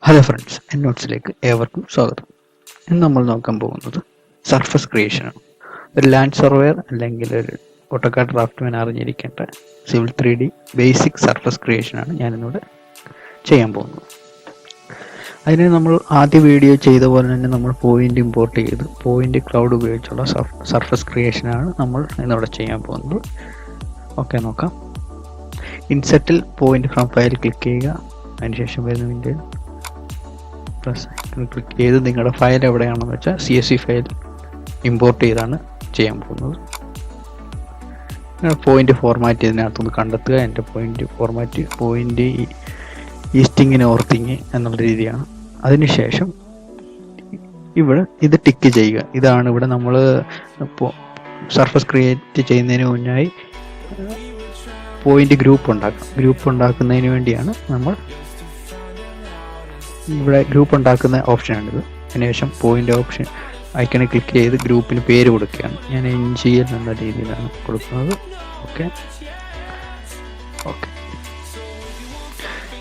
Hello friends, നോട്ട്സിലേക്ക് ഏവർക്കും സ്വാഗതം. ഇന്ന് നമ്മൾ നോക്കാൻ പോകുന്നത് സർഫസ് ക്രിയേഷനാണ്. ഒരു ലാൻഡ് സർവേയർ അല്ലെങ്കിൽ ഒരു ഓട്ടോകാഡ് ഡ്രാഫ്റ്റ്മാൻ അറിഞ്ഞിരിക്കേണ്ട സിവിൽ 3D ബേസിക് സർഫസ് ക്രിയേഷനാണ് ഞാനിന്നിവിടെ ചെയ്യാൻ പോകുന്നത്. അതിന് നമ്മൾ ആദ്യ വീഡിയോ ചെയ്ത പോലെ തന്നെ നമ്മൾ പോയിന്റ് ഇമ്പോർട്ട് ചെയ്ത് പോയിന്റ് ക്ലൗഡ് ഉപയോഗിച്ചുള്ള സർഫസ് ക്രിയേഷനാണ് നമ്മൾ ഇന്നിവിടെ ചെയ്യാൻ പോകുന്നത്. ഓക്കെ, നോക്കാം. ഇൻസെറ്റിൽ പോയിന്റ് ഫ്രം ഫയൽ ക്ലിക്ക് ചെയ്യുക. അതിനുശേഷം വരുന്ന വിൻഡോയിൽ ക്ലിക്ക് ചെയ്ത് നിങ്ങളുടെ ഫയൽ എവിടെയാണെന്ന് വെച്ചാൽ CSV ഫയൽ ഇമ്പോർട്ട് ചെയ്താണ് ചെയ്യാൻ പോകുന്നത്. പോയിന്റ് ഫോർമാറ്റ് ഇതിനകത്തുനിന്ന് കണ്ടെത്തുക. എൻ്റെ point format point easting northing എന്നുള്ള രീതിയാണ്. അതിനുശേഷം ഇവിടെ ഇത് ടിക്ക് ചെയ്യുക. ഇതാണ് ഇവിടെ നമ്മൾ സർഫസ് ക്രിയേറ്റ് ചെയ്യുന്നതിന് മുന്നായി പോയിന്റ് ഗ്രൂപ്പ് ഉണ്ടാക്കുന്നതിന് വേണ്ടിയാണ് നമ്മൾ ഇവിടെ ഗ്രൂപ്പ് ഉണ്ടാക്കുന്ന ഓപ്ഷനാണിത്. അതിനുശേഷം പോയിന്റ് ഓപ്ഷൻ ഐക്കണിൽ ക്ലിക്ക് ചെയ്ത് ഗ്രൂപ്പിന് പേര് കൊടുക്കുകയാണ്. ഞാൻ NGL എന്ന രീതിയിലാണ് കൊടുക്കുന്നത്. ഓക്കെ,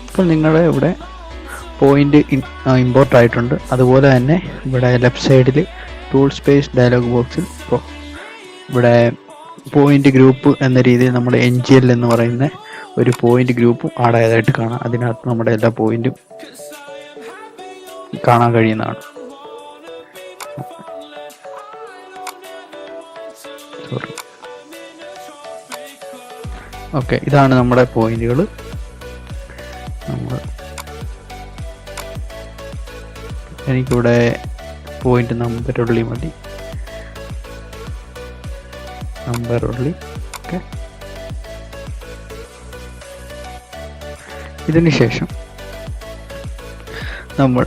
ഇപ്പോൾ നിങ്ങളുടെ ഇവിടെ പോയിന്റ് ഇമ്പോർട്ട് ആയിട്ടുണ്ട്. അതുപോലെ തന്നെ ഇവിടെ ലെഫ്റ്റ് സൈഡിൽ ടൂൾ സ്പേസ് ഡയലോഗ് ബോക്സിൽ ഇവിടെ പോയിന്റ് ഗ്രൂപ്പ് എന്ന രീതിയിൽ നമ്മുടെ NGL എന്ന് പറയുന്ന ഒരു പോയിന്റ് ഗ്രൂപ്പ് ആഡ് ആയതായിട്ട് കാണാം. അതിനകത്ത് നമ്മുടെ എല്ലാ പോയിന്റും കാണാൻ കഴിയുന്നതാണ്. ഓക്കെ, ഇതാണ് നമ്മുടെ പോയിന്റുകൾ. എനിക്കിവിടെ പോയിന്റ് നമ്പർ ഉള്ളി മതി. ഓക്കെ, ഇതിന് ശേഷം നമ്മൾ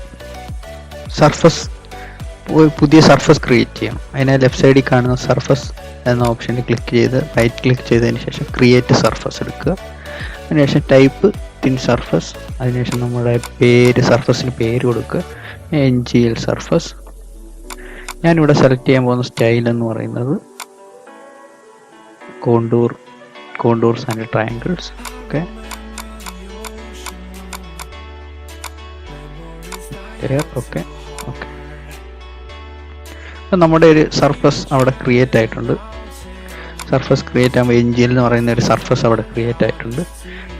പുതിയ സർഫസ് ക്രിയേറ്റ് ചെയ്യണം. അതിനെ ലെഫ്റ്റ് സൈഡിൽ കാണുന്ന സർഫസ് എന്ന ഓപ്ഷനിൽ ക്ലിക്ക് ചെയ്ത് റൈറ്റ് ക്ലിക്ക് ചെയ്തതിന് ശേഷം ക്രിയേറ്റ് സർഫസ് എടുക്കുക. അതിനുശേഷം ടൈപ്പ് തിൻ സർഫസ്. അതിനുശേഷം നമ്മുടെ സർഫസിന് പേര് കൊടുക്കുക. NGL surface. ഞാനിവിടെ സെലക്ട് ചെയ്യാൻ പോകുന്ന സ്റ്റൈൽ എന്ന് പറയുന്നത് contours and triangles. Okay, okay. അപ്പം നമ്മുടെ ഒരു സർഫസ് അവിടെ ക്രിയേറ്റ് ആയിട്ടുണ്ട്. സർഫസ് ക്രിയേറ്റ് ആകുമ്പോൾ NGL എന്ന് പറയുന്ന ഒരു സർഫസ് അവിടെ ക്രിയേറ്റ് ആയിട്ടുണ്ട്.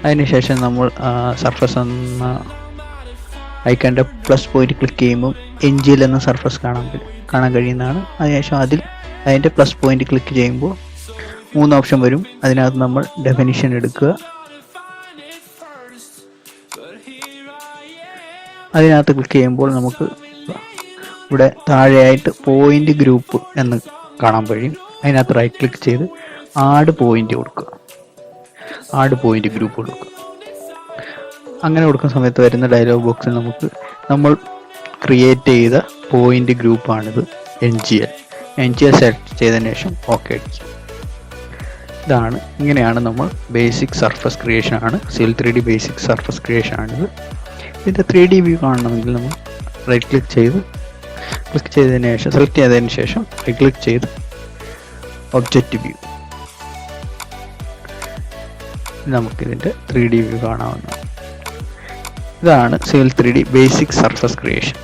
അതിനുശേഷം നമ്മൾ സർഫസ് എന്ന ഐക്കണിൻ്റെ പ്ലസ് പോയിന്റ് ക്ലിക്ക് ചെയ്യുമ്പോൾ NGL എന്ന സർഫസ് കാണാൻ കഴിയുന്നതാണ്. അതിനുശേഷം അതിൻ്റെ പ്ലസ് പോയിന്റ് ക്ലിക്ക് ചെയ്യുമ്പോൾ 3 ഓപ്ഷൻ വരും. അതിനകത്ത് നമ്മൾ ഡെഫിനിഷൻ എടുക്കുക. അതിനകത്ത് ക്ലിക്ക് ചെയ്യുമ്പോൾ നമുക്ക് ഇവിടെ താഴെയായിട്ട് പോയിന്റ് ഗ്രൂപ്പ് എന്ന് കാണാൻ കഴിയും. അതിനകത്ത് റൈറ്റ് ക്ലിക്ക് ചെയ്ത് ആഡ് പോയിന്റ് ഗ്രൂപ്പ് കൊടുക്കുക. അങ്ങനെ കൊടുക്കുന്ന സമയത്ത് വരുന്ന ഡയലോഗ് ബോക്സിൽ നമ്മൾ ക്രിയേറ്റ് ചെയ്ത പോയിന്റ് ഗ്രൂപ്പാണിത് NGL സെലക്ട് ചെയ്തതിന് ശേഷം ഓക്കെ അടിക്കുക. ഇങ്ങനെയാണ് നമ്മൾ ബേസിക് സർഫസ് ക്രിയേഷൻ ആണ്. Civil 3D basic surface creation ആണിത്. ഇതിൻ്റെ 3D വ്യൂ കാണണമെങ്കിൽ നമ്മൾ റൈറ്റ് ക്ലിക്ക് ചെയ്തതിന് ശേഷം സെലക്ട് ചെയ്തതിന് ശേഷം റൈറ്റ് ക്ലിക്ക് ചെയ്ത് ഒബ്ജക്റ്റ് വ്യൂ. നമുക്കിതിൻ്റെ 3D വ്യൂ കാണാവുന്നതാണ്. ഇതാണ് civil 3D basic surface creation.